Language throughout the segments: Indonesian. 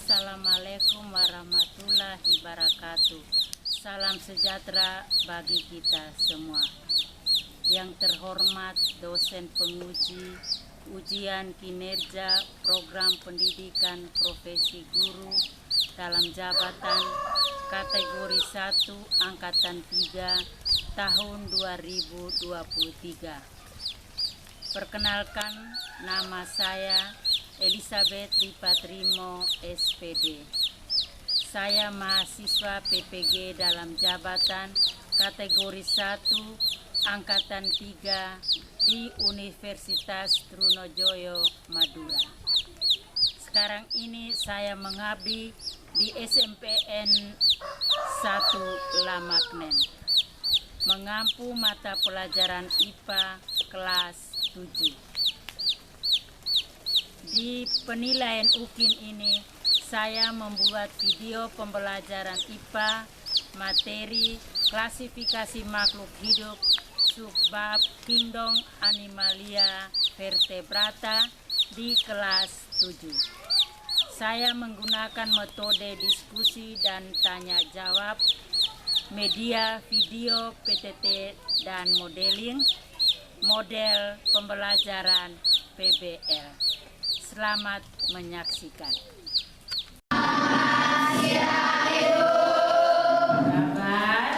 Assalamualaikum warahmatullahi wabarakatuh. Salam sejahtera bagi kita semua. Yang terhormat dosen penguji ujian kinerja program pendidikan profesi guru dalam jabatan kategori 1 angkatan 3 tahun 2023. Perkenalkan, nama saya Elizabeth Lipatrimo SPD. Saya mahasiswa PPG dalam jabatan kategori 1 angkatan 3 di Universitas Trunojoyo, Madura. Sekarang ini saya mengabdi di SMPN 1 Lamaknen, mengampu mata pelajaran IPA kelas 7. Di penilaian UKIN ini, saya membuat video pembelajaran IPA materi klasifikasi makhluk hidup subbab Kingdom Animalia Vertebrata di kelas 7. Saya menggunakan metode diskusi dan tanya jawab, media video PTT dan modeling, model pembelajaran PBL. Selamat menyaksikan. Kabar?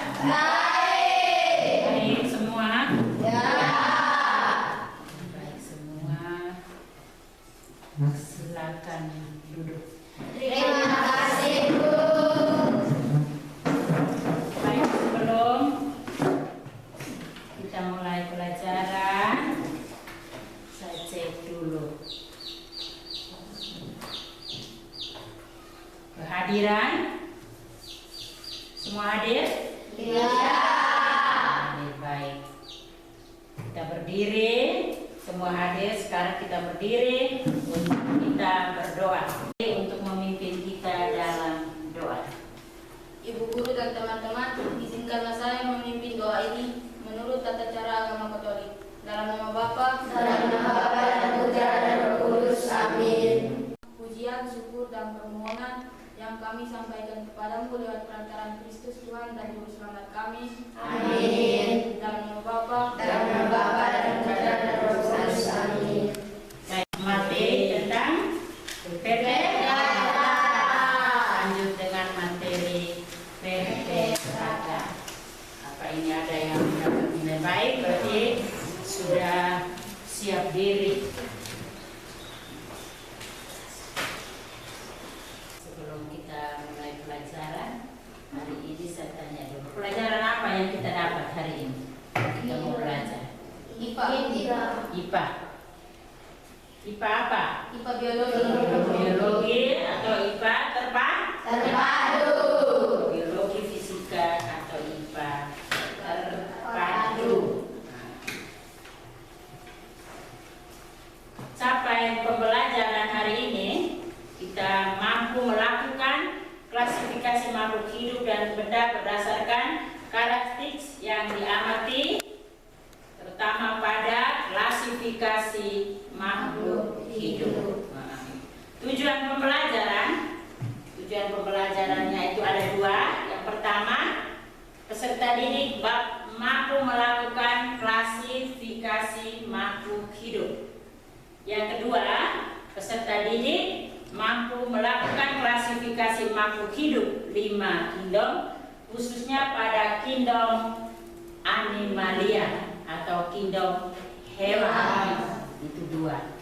Baik semua? Ya. Baik semua. Silakan duduk. Terima kasih, Bu. Baik, sebelum kita mulai pelajaran, saya cek dulu kehadiran. Semua hadir? Iya. Baik. Kita berdiri. Semua hadir. Sekarang kita berdiri untuk kita berdoa. Untuk memimpin kita dalam doa. Ibu guru dan teman-teman, izinkanlah saya memimpin doa ini menurut tata cara agama Katolik. Dalam nama Bapa, dan Putra dan Roh Kudus. Amin. Pujian, syukur dan permohonan yang kami sampaikan kepadamu lewat perantaraan Kristus Tuhan dan Juru Selamat kami. Amin. Dalam nama Bapa, dan Putra dan Roh Kudus. Amin. Materi tentang vertebrata. Lanjut dengan materi vertebrata. Apa ini ada yang mendapat nilai baik? Berarti sudah siap diri. Sebelum kita mulai pelajaran hari ini, saya tanya dulu, pelajaran apa yang kita dapat hari ini? Kita mau belajar IPA. IPA. IPA apa? IPA biologi. Biologi atau IPA Terpadu. Biologi, fisika atau IPA terpadu. Capaian pembelajaran hari ini, kita mampu melakukan klasifikasi makhluk hidup dan benda berdasarkan karakteristik yang diamati, terutama pada klasifikasi makhluk hidup. Tujuan pembelajarannya itu ada dua. Yang pertama, peserta didik mampu melakukan klasifikasi makhluk hidup. Yang kedua, peserta didik mampu melakukan klasifikasi makhluk hidup 5 kingdom, khususnya pada kingdom Animalia atau kingdom hewan. Itu dua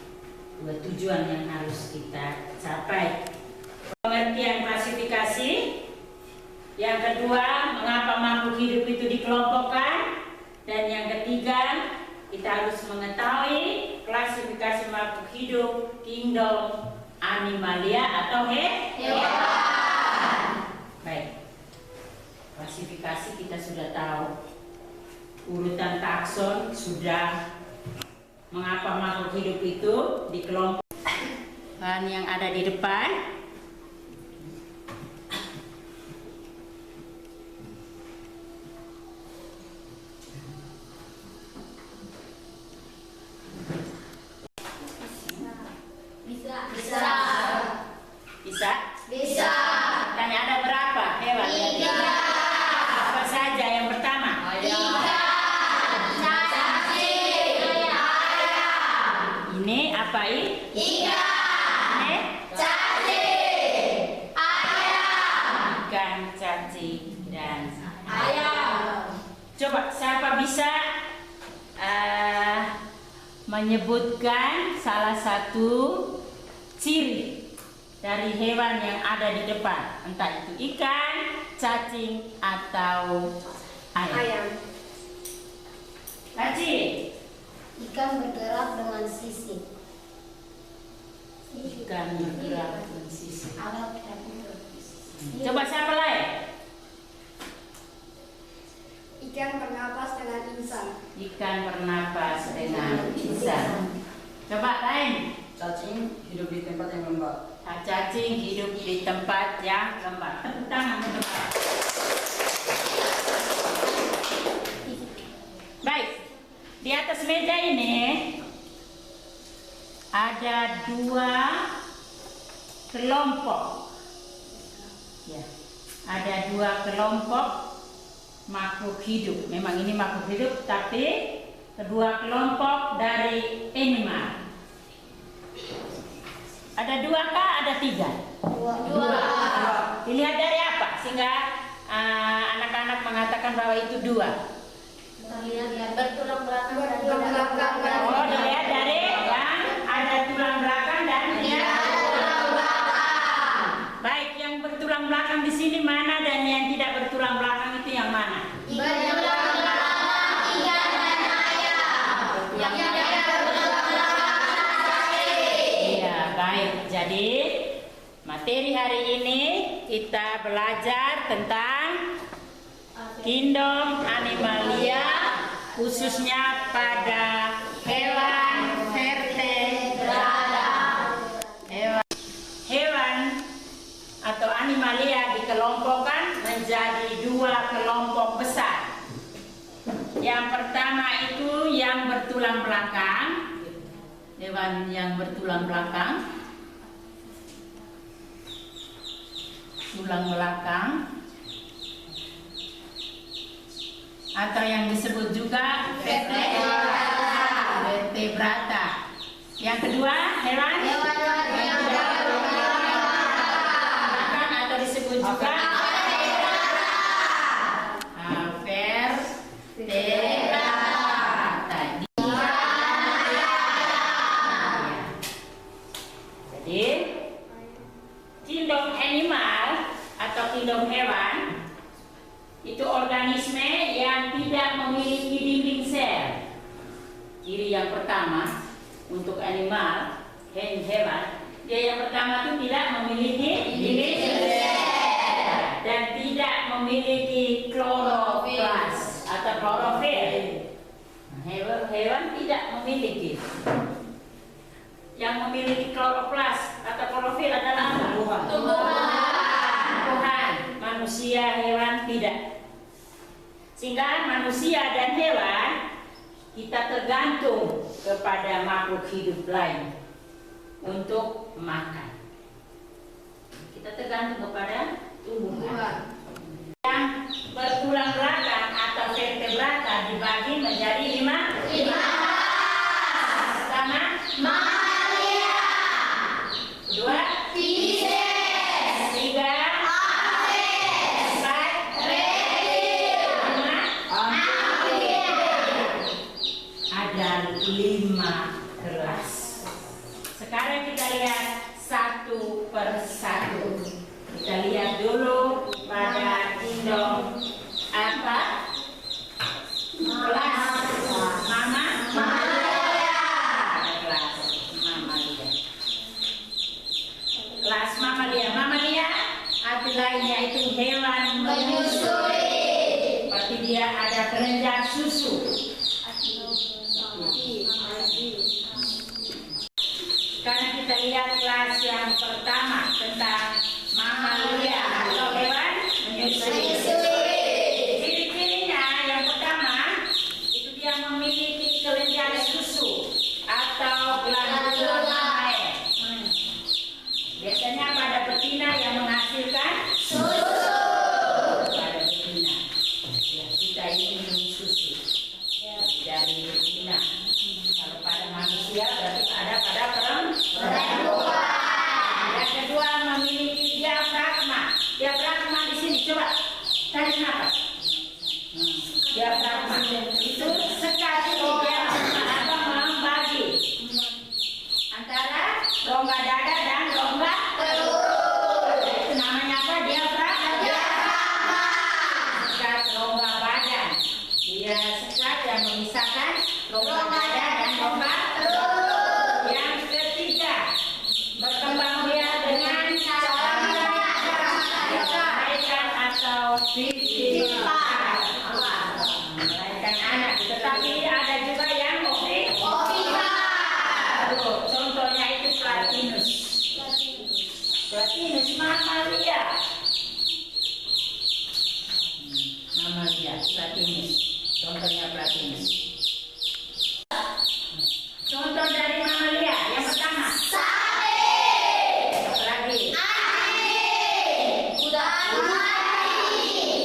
tujuan yang harus kita capai. Pengertian klasifikasi. Yang kedua, mengapa makhluk hidup itu dikelompokkan. Dan yang ketiga, kita harus mengetahui klasifikasi makhluk hidup kingdom Animalia atau hewan. Baik. Klasifikasi kita sudah tahu. Urutan takson sudah. Mengapa makhluk hidup itu dikelompokkan. Bahan yang ada di depan. Bisa. Bisa? Ikan. Cacing. Ayam. Ikan, cacing, dan Ayam. coba siapa bisa menyebutkan salah satu ciri dari hewan yang ada di depan, entah itu ikan, cacing, atau ayam. Cacing. Ikan bergerak dengan sisik. Ikan bergerak dengan sisik. Alat. Coba siapa lain? Ikan bernapas dengan insang. Ikan bernapas dengan insang. Coba lain. Cacing hidup di tempat yang lembab. Cacing hidup di tempat yang lembab. Tepuk tangan untuk Bapak. Baik, di atas meja ini ada 2 kelompok. Ya, ada 2 kelompok makhluk hidup. Memang ini makhluk hidup, tapi kedua kelompok dari animal. Ada 2 kah? Ada 3? 2. Dilihat dari apa sehingga anak-anak mengatakan bahwa itu 2? Terlihat bertulang belakang. Oh, dilihat dari yang ada tulang belakang dan yang bertulang belakang. Baik, yang bertulang belakang di sini mana dan yang tidak bertulang belakang itu yang mana? Bertulang belakang ikan dan ayam. Yang tidak bertulang belakang cacing. Iya, baik. Jadi materi hari ini kita belajar tentang kingdom animalia, khususnya pada hewan vertebrata. Hewan atau animalia dikelompokkan menjadi 2 kelompok besar. Yang pertama itu yang bertulang belakang, hewan yang bertulang belakang, tulang belakang, atau yang disebut juga vertebrata. Yang kedua, hewan belakang atau disebut juga vertebrata. Jadi, kingdom animal atau kingdom hewan itu organisme yang tidak memiliki dinding sel. Ciri yang pertama untuk animal, hewan, dia yang pertama itu tidak memiliki dinding sel dan tidak memiliki kloroplas atau klorofil. Hewan tidak memiliki. Yang memiliki kloroplas atau klorofil adalah apa? Tumbuhan. Manusia, hewan tidak. Sehingga manusia dan hewan kita tergantung kepada makhluk hidup lain untuk makan. Kita tergantung kepada tumbuhan. Yang bertulang belakang atau vertebrata dibagi menjadi 5. Pertama, mamalia. Kedua, Pisces. 3, ada 5 kelas. Sekarang kita lihat satu per satu. Kita lihat dulu pada kingdom apa? Kelas mamalia. Kelas mamalia. Kelas mamalia. Mamalia arti lainnya itu hewan menyusui. Seperti dia ada kelenjar susu. Tapi ada juga yang contohnya itu Platinus. Platinus mamalia. Mamalia, Platinus. Contohnya Platinus. Contoh dari mamalia yang pertama. Apa lagi?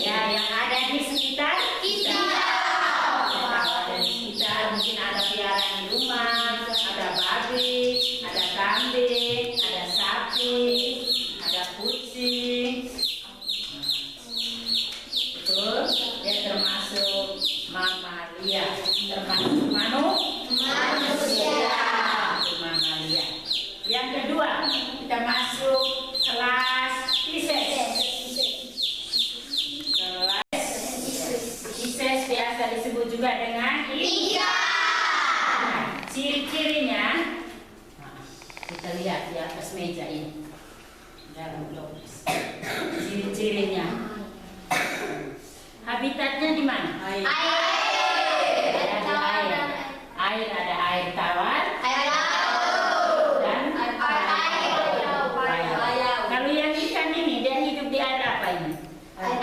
Ya, yang ada di sekitar kita. Ada di sekitar, mungkin ada piaraan di rumah, ada babi, ada kambing, ada sapi, ada kucing. Betul, dia termasuk mamalia, termasuk manusia. Mamalia. Yang kedua, kita masuk kelas Pisces. Kelas Pisces biasa disebut juga dengan ciri-cirinya. Kita lihat di atas meja ini dalam blog. Ciri-cirinya. Habitatnya di mana? Air. Air ada air tawar. Dan kalau yang ikan ini dia hidup di air apa ini? Air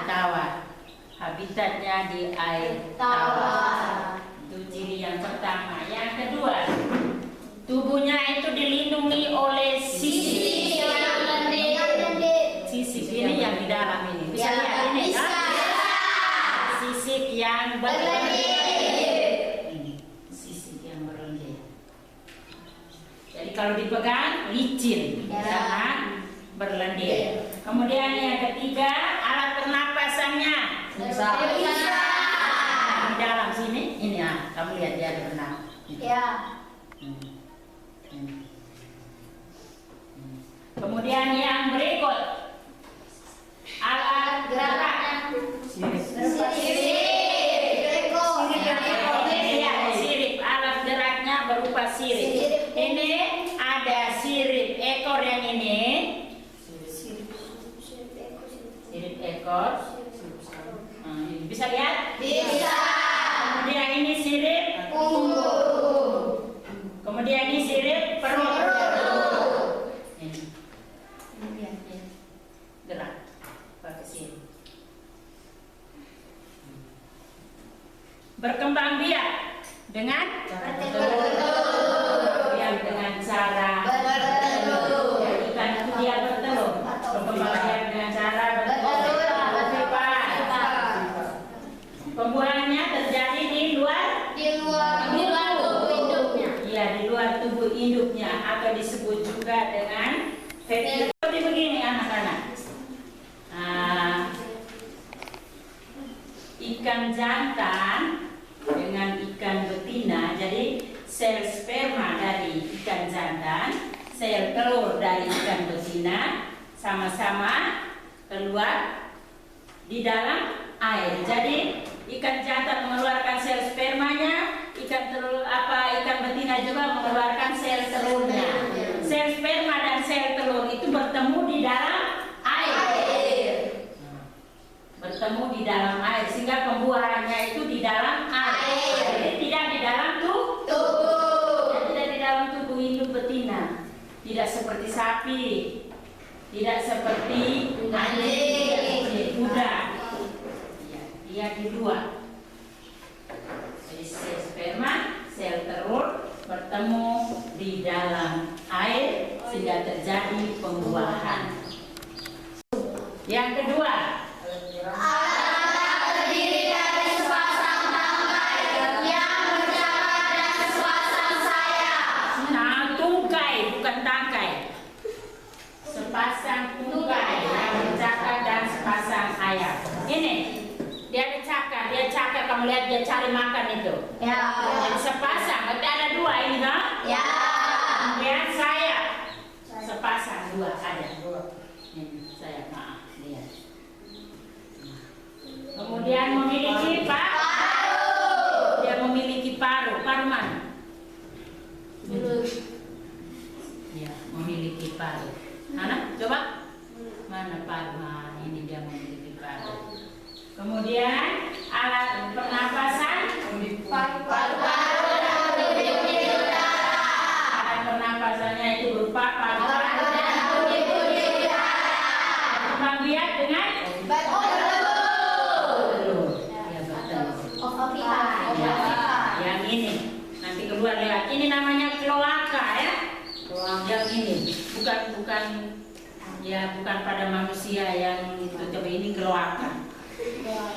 tawar. Habitatnya di air tawar. Itu ciri yang pertama. Yang kedua, tubuhnya itu dilindungi oleh sisik. Sisik ini yang di dalam ini. Bisa lihat ini ya? Sisik yang berlendir. Sisik yang berlendir. Jadi kalau dipegang licin, jangan berlendir. Kemudian yang ketiga, alat pernapasannya. Di dalam sini, ini ya, kamu lihat dia ada bernafas. Kemudian yang berikut, alat gerak. Sirip, alat geraknya berupa sirip. Ini ada sirip ekor yang ini. Sirip ekor. Bisa lihat? Bisa. Kemudian ini sirip punggung. Kemudian ini sirip perut. Gerak pakai sirip. Berkembang biak dengan dengan cara ikan itu dia bertelur. Berkembang biak dengan cara bertelur. Pembuahannya terjadi di luar tubuh induknya. Iya, di luar tubuh induknya atau disebut juga dengan fetid. Seperti begini anak-anak. Ikan jantan dengan ikan betina, jadi sel sperma dari ikan jantan, sel telur dari ikan betina sama-sama keluar di dalam air. Jadi ikan jantan mengeluarkan sel spermanya, ikan betina juga mengeluarkan sel telurnya. Sel sperma dan sel telur itu bertemu di dalam air. Bertemu di dalam air sehingga pembuahannya itu di dalam air. Jadi tidak di dalam tubuh. Tidak di dalam tubuh induk betina. Tidak seperti sapi. Tidak seperti anjing, kuda. Dia di luar. Jadi sel sperma, sel telur bertemu di dalam air sehingga terjadi pembuahan. Yang kedua, terdiri dari sepasang tangkai yang bercakar dan sepasang sayap. tungkai bukan tangkai. Sepasang tungkai yang bercakar dan sepasang sayap. Ini dia bercakar, dia cakar, kamu lihat dia cari makan itu. Ya. Jadi sepasang, berarti ada dua ini kan? Ya. Kemudian sayap, sepasang dua ada. Ini sayap, maaf, lihat. Kemudian memiliki paruh. Dia memiliki paruh. Paruh mana? Ya, memiliki paruh. Mana? Coba. Mana paruh? Nah, ini dia memiliki paruh. Kemudian alat pernapasan. Paru-paru dan pundi-pundi udara. Alat pernapasannya itu berupa paru-paru dan pundi-pundi udara. berkembang biak dengan telur. Ya, betul. Yang ini nanti keluar lewat ini namanya kloaka ya. Yang ini bukan ya, bukan pada manusia yang itu, tapi ini kloaka. Ya.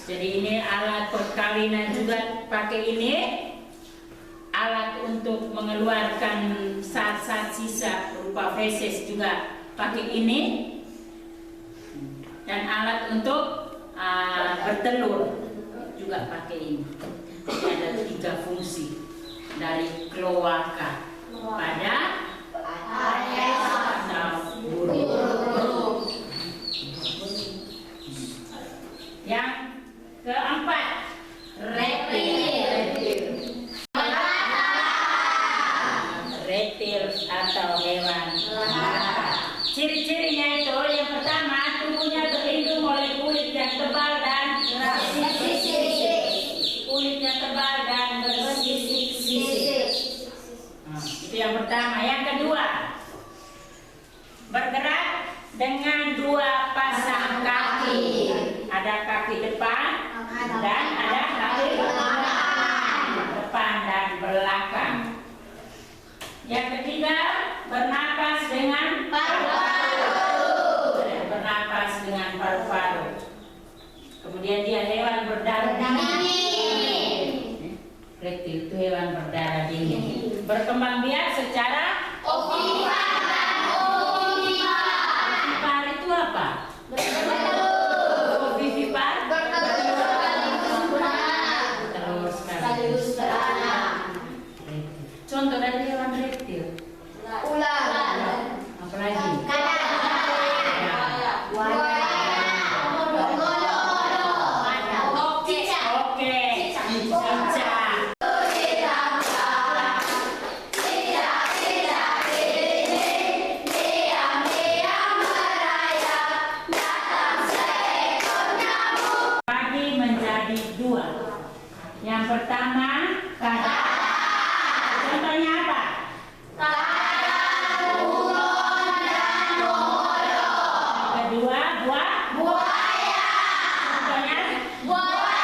Jadi ini alat perkawinan juga pakai ini, alat untuk mengeluarkan zat-zat sisa berupa feses juga pakai ini, dan alat untuk bertelur juga pakai ini. Ada 3 fungsi dari kloaka pada atau burung. Yang keempat, reptil. Reptil atau hewan melata. Ciri-cirinya itu yang pertama, tubuhnya terlindung oleh kulit yang tebal dan bersisik. Kulitnya tebal dan bersisik-sisik. Itu yang pertama. Yang kedua, bergerak dengan 2 pasang kaki. Ada kaki depan dan ada kaki depan dan belakang. Yang ketiga, bernapas dengan paru-paru. Bernapas dengan paru-paru. Kemudian dia hewan berdarah dingin. Reptil itu hewan berdarah dingin. Berkembang biak secara ovipar itu apa? Ovipar telur sekaligus beranak. Contoh dari hewan reptil. Apalagi? Oke. Cicak. Bagi menjadi 2. Yang pertama, kata. Contohnya apa? Kedua, buaya. Contohnya buaya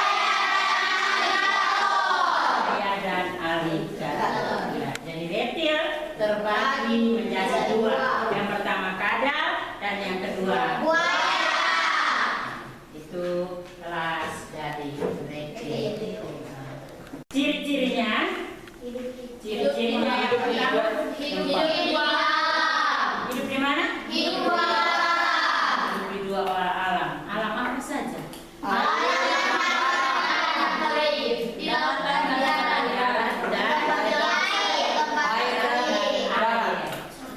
dan alligator. Ya, jadi reptil terbagi menjadi 2. Yang pertama kadal dan yang kedua itu kelas dari reptil. Ciri-cirinya yang pertama, hidup di mana? Hidup di 2 alam. Alam apa saja?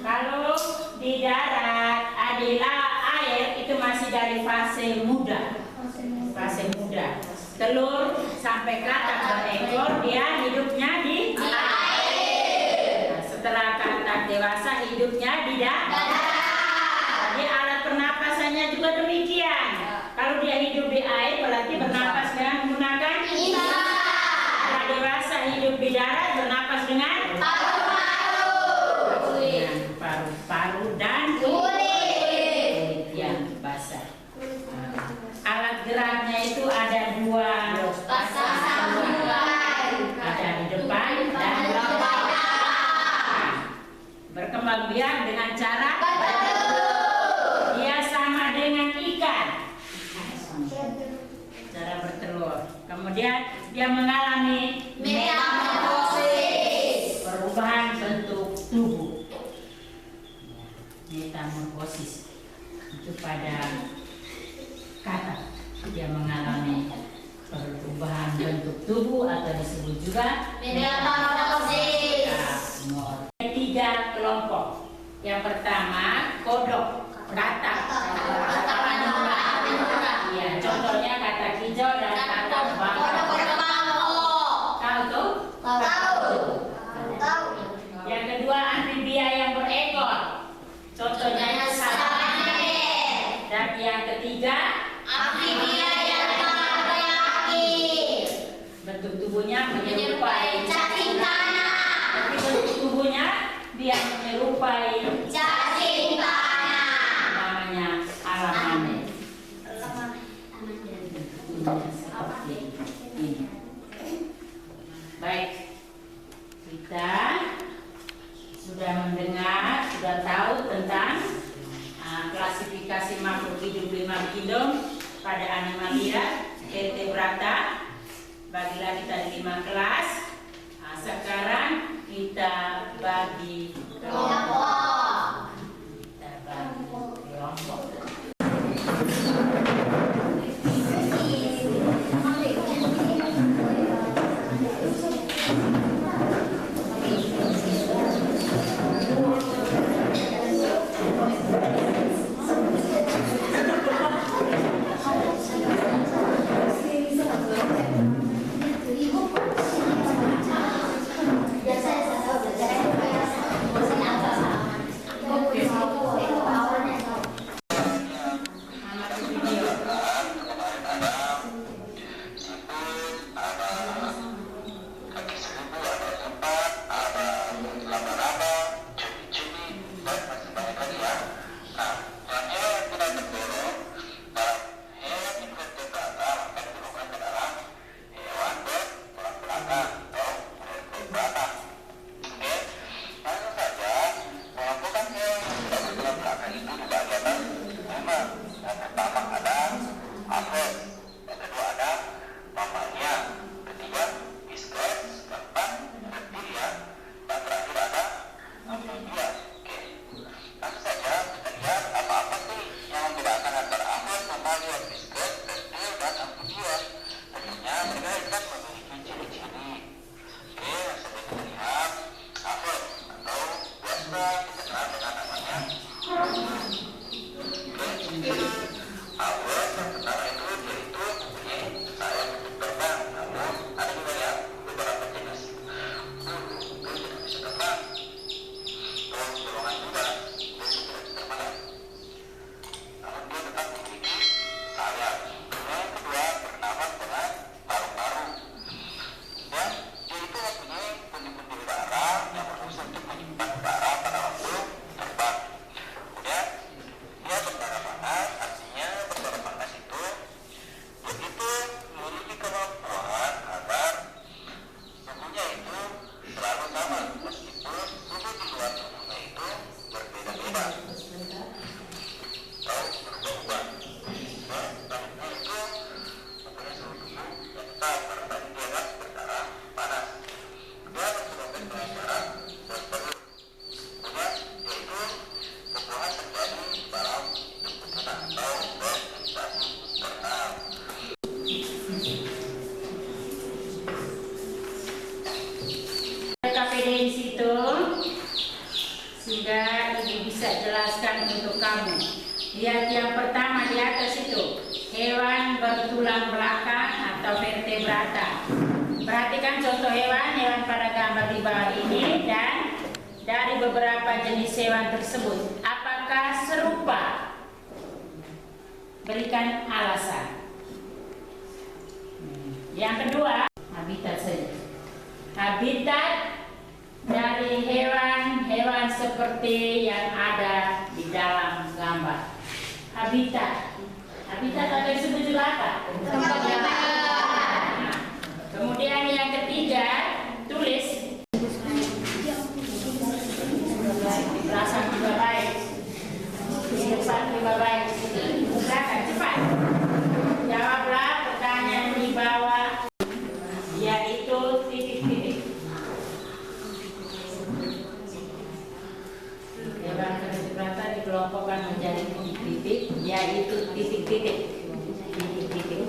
Kalau di darat adalah air itu masih dari fase muda. Telur sampai katak berekor, dia hidupnya di air. Nah, setelah katak dewasa hidupnya di darat. Jadi alat pernapasannya juga demikian. Kalau dia hidup di air berarti bernapas dengan menggunakan setelah dewasa hidup di darat bernapas dengan paru-paru dan kulit yang basah. Alat geraknya itu ada 2 pasang, ada di depan dan belakang. Berkembang biak dengan cara dia sama dengan ikan, cara bertelur. Kemudian dia mengalami metamorfosis, perubahan bentuk tubuh. Metamorfosis itu pada kata dia mengalami perubahan bentuk tubuh atau disebut juga metamorfosis. 3 kelompok. Yang pertama kodok, katak. Ya, contohnya katak hijau dan katak bangkok. Tahu tuh? Yang kedua amfibia yang berekor. Contohnya salamander. Dan yang ketiga amfibia seperti ini. Baik, kita sudah mendengar, sudah tahu tentang klasifikasi makhluk hidup 5 kingdom pada animalia, vertebrata. Bagi lagi tadi 5 kelas. Sekarang kita bagi kelompok. Kita bagi kelompok. KPD di situ sehingga Ibu bisa jelaskan untuk kamu. Lihat yang pertama di atas itu, hewan bertulang belakang atau vertebrata. Perhatikan contoh hewan pada gambar di bawah ini dan dari beberapa jenis hewan tersebut, apakah serupa? Berikan alasan. Yang kedua, habitat saja. Habitat dari hewan-hewan seperti yang ada di dalam gambar. Habitat atau disebut juga apa? Nah, kemudian yang ketiga, tulis. Perasaan juga baik. Cepat juga baik. Silakan cepat. Jawablah pertanyaan di bawah, yaitu titik-titik. Hewan vertebrata dikelompokkan menjadi titik-titik, yaitu titik-titik. Titik-titik.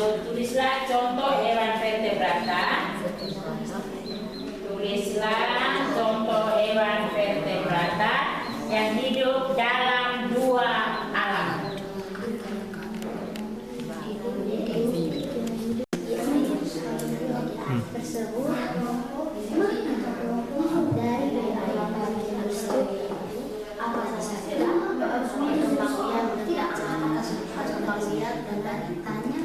Tulislah contoh hewan vertebrata. Tulislah contoh hewan vertebrata yang hidup dalam 2 alam. Tersebut dari apa saja yang tidak atas lihat dan tanya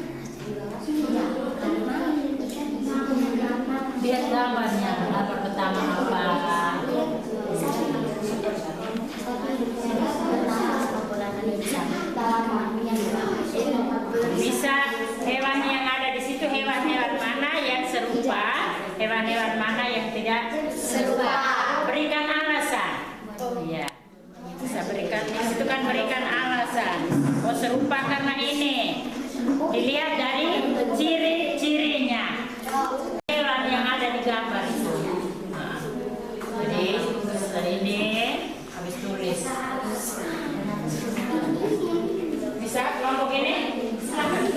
Lihat gambarnya, gambar pertama apa? lupa karena ini. Dilihat dari ciri-cirinya. Hewan yang ada di gambar itu. Nah, jadi dari ini habis tulis. Bisa kelompok ini? Silakan.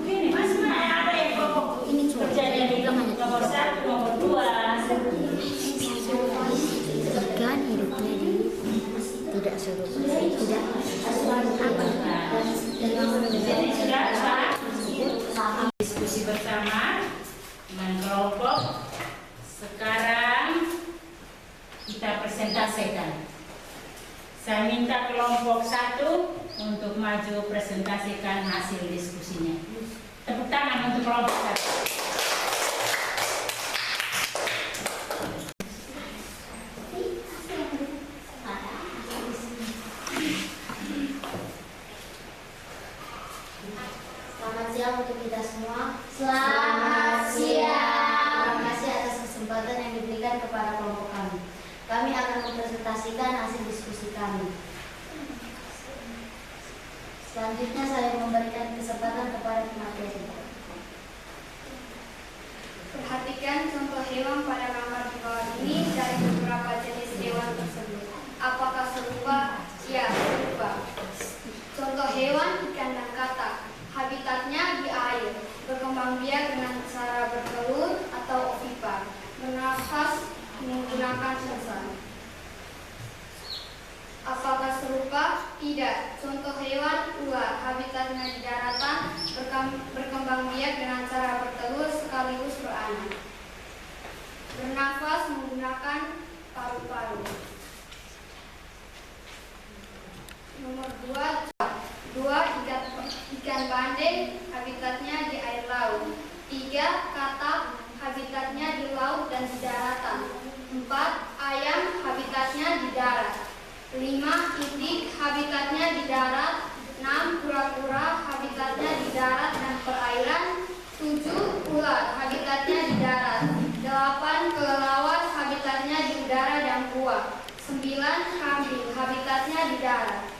Ini Mas, ada yang kelompok kerjanya di nomor 1, nomor 2. Ikan hidupnya di tidak serupa, tidak Jadi sudah Pak, diskusi bersama dengan kelompok. Sekarang kita presentasikan. Saya minta kelompok 1 untuk maju presentasikan hasil diskusinya. Tepuk tangan untuk kelompok 1. Selamat siang untuk kita semua. Selamat siang. Terima kasih atas kesempatan yang diberikan kepada kelompok kami. Kami akan mempresentasikan hasil diskusi kami. Selanjutnya saya memberikan kesempatan kepada pemateri. Perhatikan contoh hewan pada gambar di bawah ini dari beberapa jenis hewan tersebut. Apakah serupa? Ya, serupa. Contoh hewan ikan dan katak. Habitatnya di air, berkembang biak dengan cara bertelur atau ovipar, bernafas menggunakan sensor. Apakah serupa? Tidak. Contoh hewan ular, habitatnya di daratan, berkembang biak dengan cara bertelur sekaligus beranak. Bernafas menggunakan paru-paru. Nomor 2, ikan bandeng, habitatnya di air laut. 3, katak, habitatnya di laut dan di daratan. 4, ayam, habitatnya di darat. 5, itik, habitatnya di darat. 6, kura-kura, habitatnya di darat dan perairan. 7, ular, habitatnya di darat. 8, kelelawar, habitatnya di udara dan gua. 9, kambing, habitatnya di darat.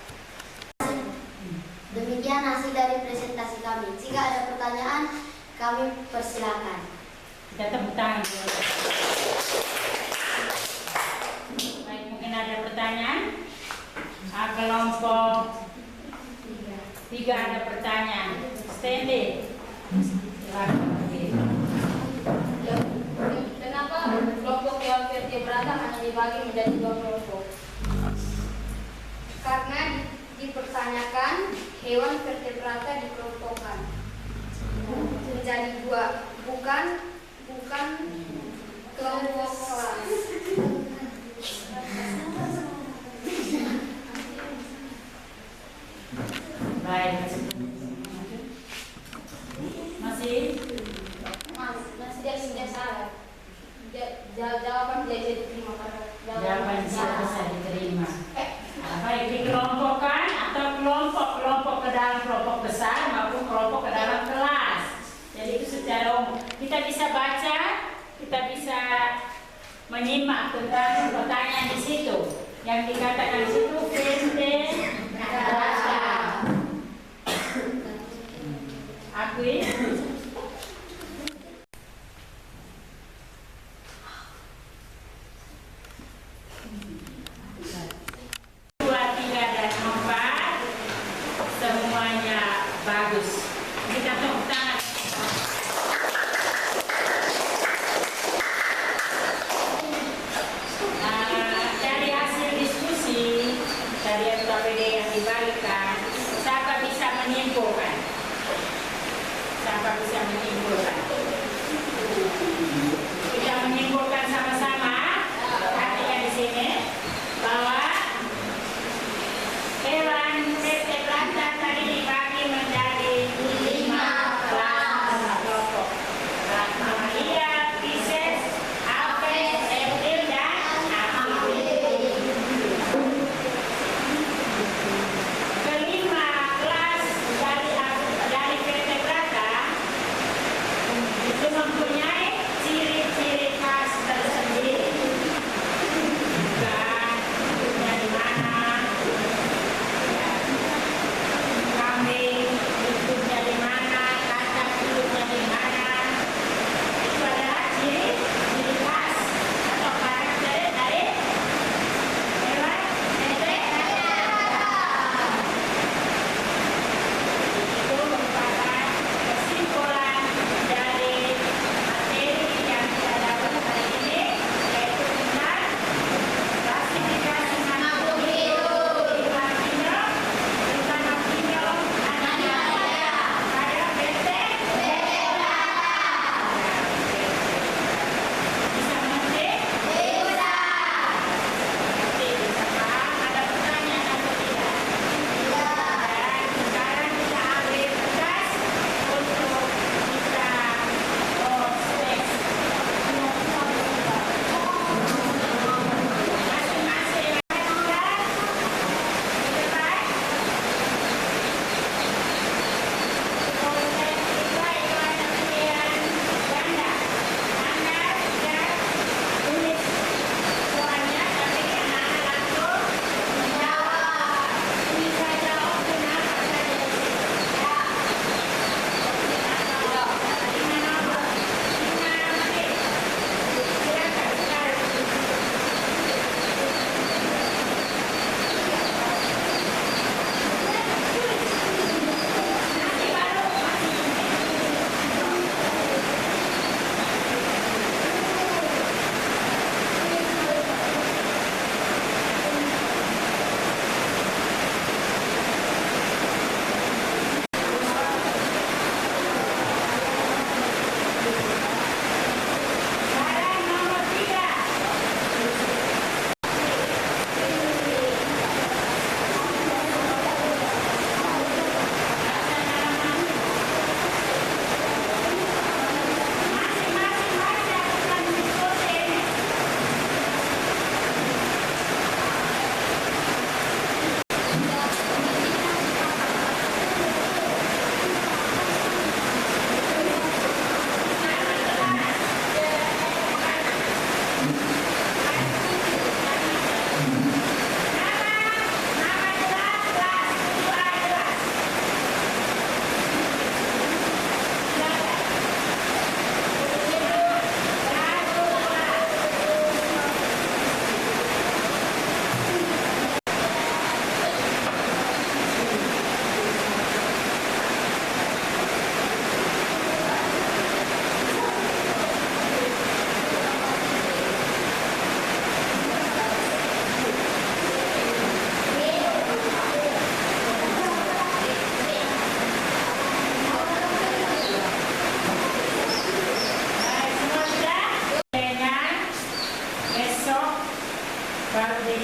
Demikian hasil dari presentasi kami. Jika ada pertanyaan, kami persilakan. Kita tepuk tangan. Baik, mungkin ada pertanyaan? Kelompok 3 ada pertanyaan. Stanley. Silakan. Kenapa kelompok hewan vertebrata hanya dibagi menjadi 2 kelompok? Karena dipertanyakan hewan vertebrata dikelompokkan menjadi 2, bukan kelompok kelas. Baik. Masih? Masih dia salah. Jawaban dia jadi diterima karena Jawaban bisa diterima. Baik, dikelompokkan atau kelompok ke dalam kelompok besar maupun kelompok ke dalam kelas. Jadi itu secara umum. Kita bisa baca, kita bisa menyimak tentang pertanyaan di situ. Yang dikatakan di situ vertebrata. Akui. 2, 3, dan 4 semuanya bagus. Kita tepuk tangan. Dari hasil diskusi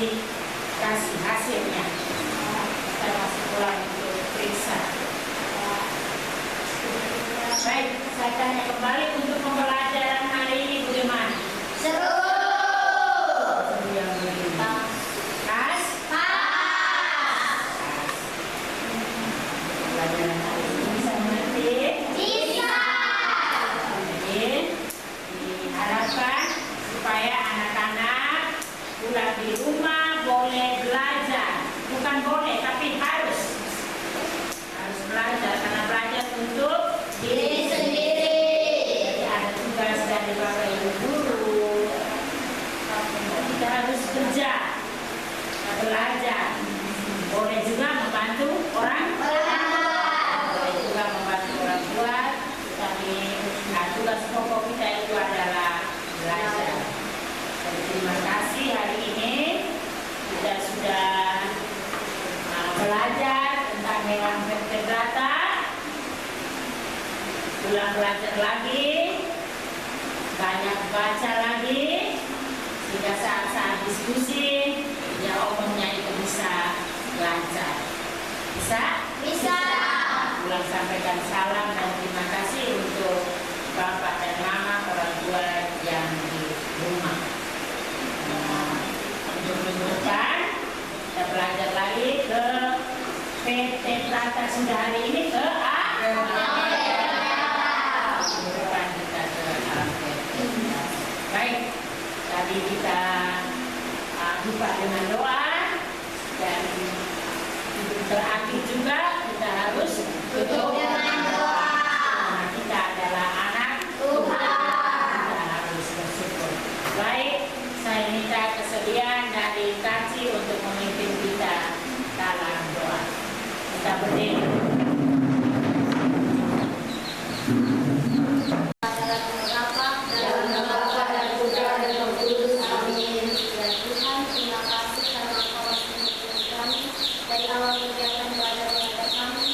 dikasih hasilnya. Kita masih pulang untuk periksa. Baik, saya tanya kembali untuk pembelajaran hari ini bagaimana? Seru. Seru yang bagaimana? Kas? Pembelajaran hari ini bisa mengerti? Bisa. Jadi, diharapkan supaya anak-anak pulang di rumah boleh belajar. Bukan boleh, tapi harus belajar, karena belajar untuk Diri sendiri. jadi ada tugas dari Bapak Ibu guru. Kita harus kerja, belajar. Boleh juga membantu orang boleh juga membantu orang tua, tapi tugas pokok kita itu adalah belajar. Jadi, terima kasih hari ini kita sudah belajar tentang hewan vertebrata. Pulang belajar lagi, banyak baca lagi, sehingga saat-saat diskusi ya omongnya itu bisa lancar. Bisa? Bisa. Pulang sampaikan salam dan terima kasih untuk bapak dan mama orang tua yang di rumah. Untuk minggu depan kita belajar lagi ke PT Plata sudah hari ini ke A. Minggu depan kita ke alam PT. Baik, tadi kita buka dengan doa dan terakhir juga kita harus tutup Dengan doa. Karena kita adalah anak Tuhan. kita harus bersyukur. Baik, saya minta kesediaan dari Kaci untuk memimpin kita dalam doa. Kita berdiri. Dalam nama Bapa dan Putra dan Roh Kudus. Amin. Ya Tuhan, terima kasih karena Engkau masih menghidupkan kami dari awal kegiatan belajar mengajar kami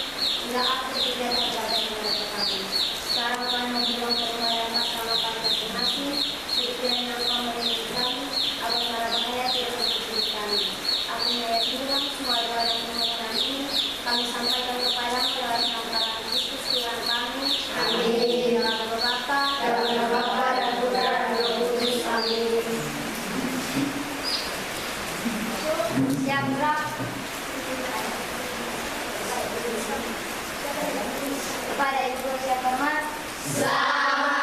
hingga akhir kegiatan belajar mengajar kami. Sekarang kami memohon pertolongan bersama kami masing-masing, sekiranya Engkau melindungi kami agar mara bahaya tidak menghubungi kami. Akhirnya ya Tuhan, semua doa dan permohonan ini kami sampaikan kepadamu lewat nama Kristus Tuhan kami. Amin. Dalam nama Bapa dan Putra dan Roh Kudus. Amin. Siap gerak. Kepada Ibu yang hormat. Selamat